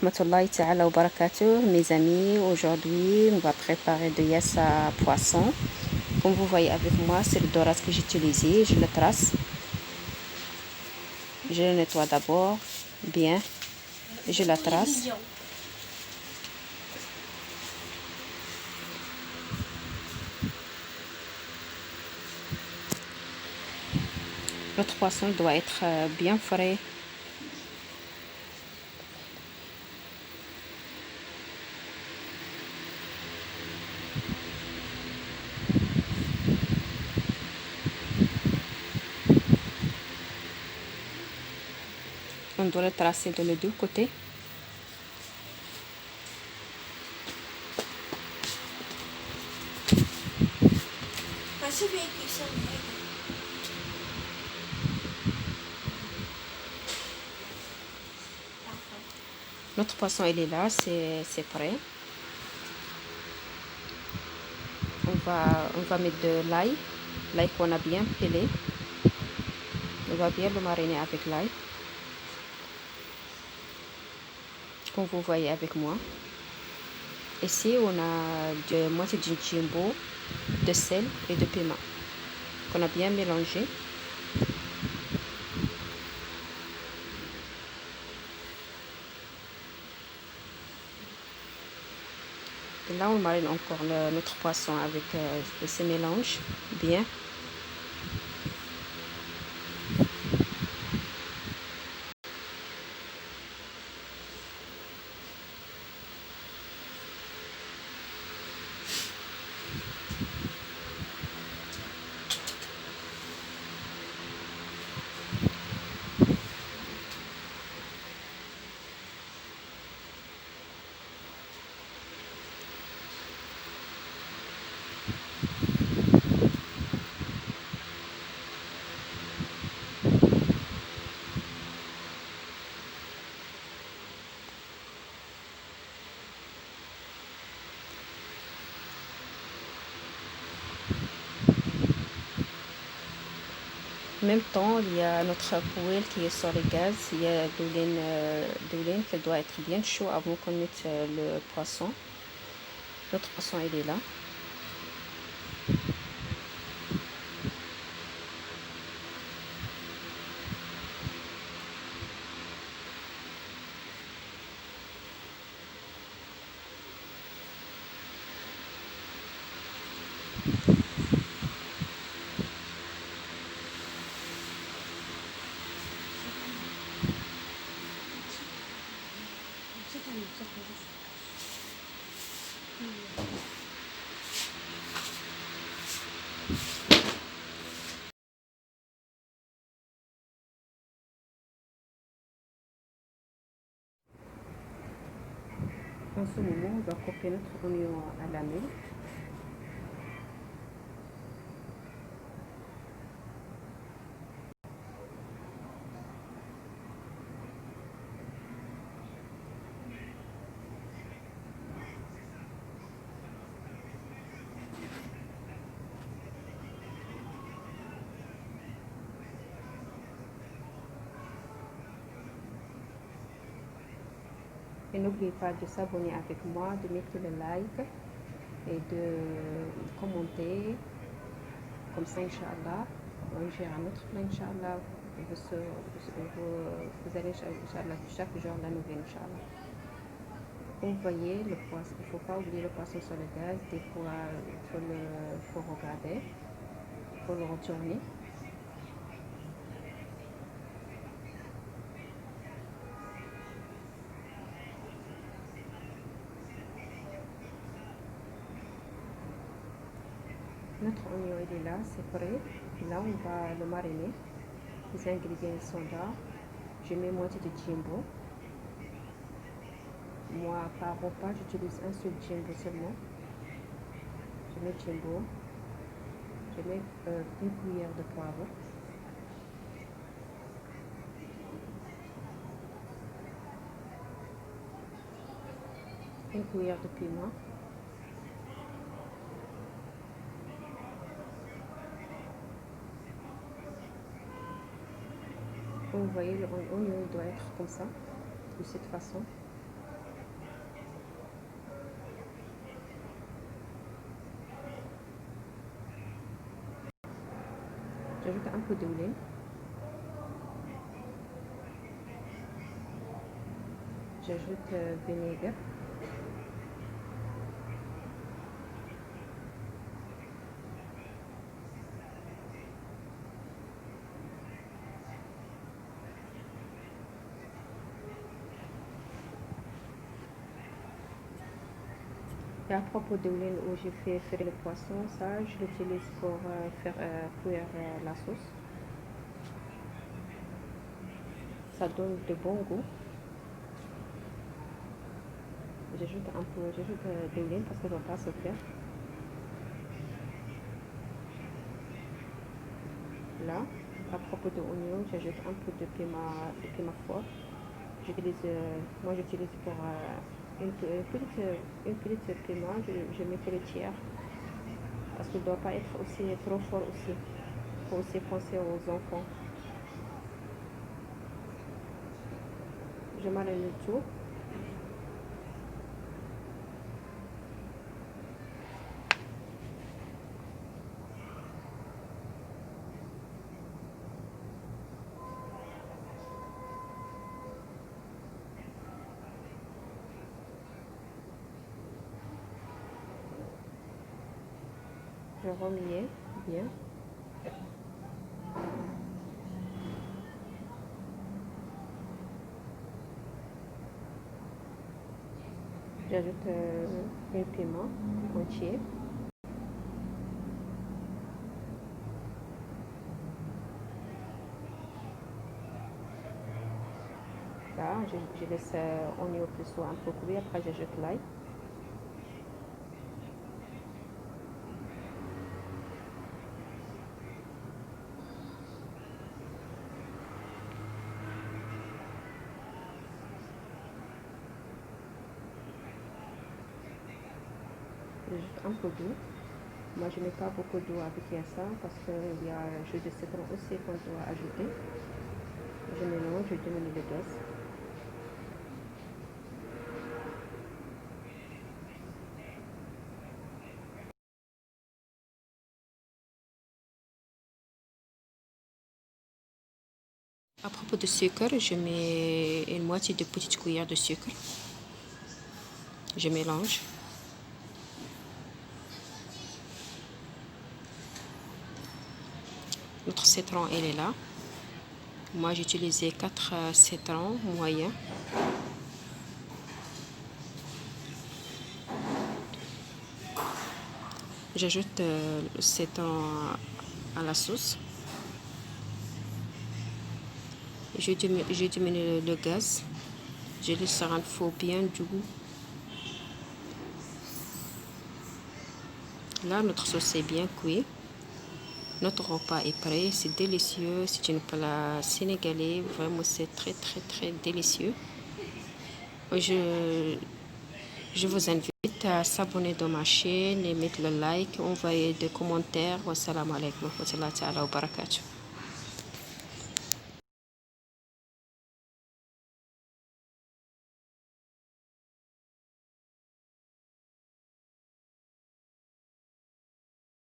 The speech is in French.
rahmatullahi ta'ala wa barakatuh, mes amis. Aujourd'hui, on va préparer de yassa poisson. Comme vous voyez avec moi, c'est le dorade que j'ai utilisé. Je le trace. Je le nettoie d'abord bien. Je la trace. Notre poisson doit être bien frais. On doit le tracer de les deux côtés. Notre poisson, il est là, c'est prêt. On va mettre de l'ail qu'on a bien pelé. On va bien le mariner avec l'ail. Comme vous voyez avec moi. Ici, on a de moitié de gingembre, de sel et de piment qu'on a bien mélangé. Et là, on marine encore notre poisson avec ce mélange bien. En même temps, il y a notre poêle qui est sur le gaz. Il y a de l'huile qui doit être bien chaud avant qu'on mette le poisson. Notre poisson, il est là. En ce moment, on va couper notre oignon à lamelles. Et n'oubliez pas de s'abonner avec moi, de mettre le like et de commenter. Comme ça, Inch'Allah, on gère notre plan, Inch'Allah. Vous allez, Inch'Allah, chaque jour la nouvelle, Inch'Allah. Vous voyez le poisson, il ne faut pas oublier le poisson sur le gaz. Des fois, il faut regarder, il faut le retourner. Notre oignon il est là, c'est prêt. Là, on va le mariner. Les ingrédients sont là. Je mets moitié de jimbo. Moi, par repas, j'utilise un seul jimbo seulement. Je mets jimbo. Je mets une cuillère de poivre. Une cuillère de piment. Vous voyez, l'oignon doit être comme ça, de cette façon. J'ajoute un peu d'huile. J'ajoute vinaigre. Et à propos de l'huile où j'ai fait frire le poisson, ça, je l'utilise pour faire cuire la sauce. Ça donne de bon goût. J'ajoute un peu, de l'huile parce que je ne veux pas se faire. Là, à propos de l'oignon, j'ajoute un peu de piment fort. Moi j'utilise pour une petite piment, je mets que le tiers parce qu'il ne doit pas être aussi trop fort aussi. Il faut aussi penser aux enfants. Je marine le tout. Je remue bien. J'ajoute un piment entier. Là, je laisse l'oignon plus soit un peu cuit. Après, j'ajoute l'ail. J'ajoute un peu d'eau. Moi, je ne mets pas beaucoup d'eau avec ça parce qu'il y a jus de citron aussi qu'on doit ajouter. Je mélange, je diminue le gaz. À propos de sucre, je mets une moitié de petite cuillère de sucre. Je mélange. Notre citron, il est là. Moi, j'ai utilisé 4 citrons moyens. J'ajoute le citron à la sauce. Je diminue le gaz. Je laisse ça rendre faux bien doux. Là, notre sauce est bien cuite. Notre repas est prêt. C'est délicieux. C'est un plat sénégalais. Vraiment, c'est très, très, très délicieux. Je vous invite à s'abonner dans ma chaîne et mettre le like, envoyer des commentaires. Wassalamu alaikum wa rahmatullahi wa barakatuh.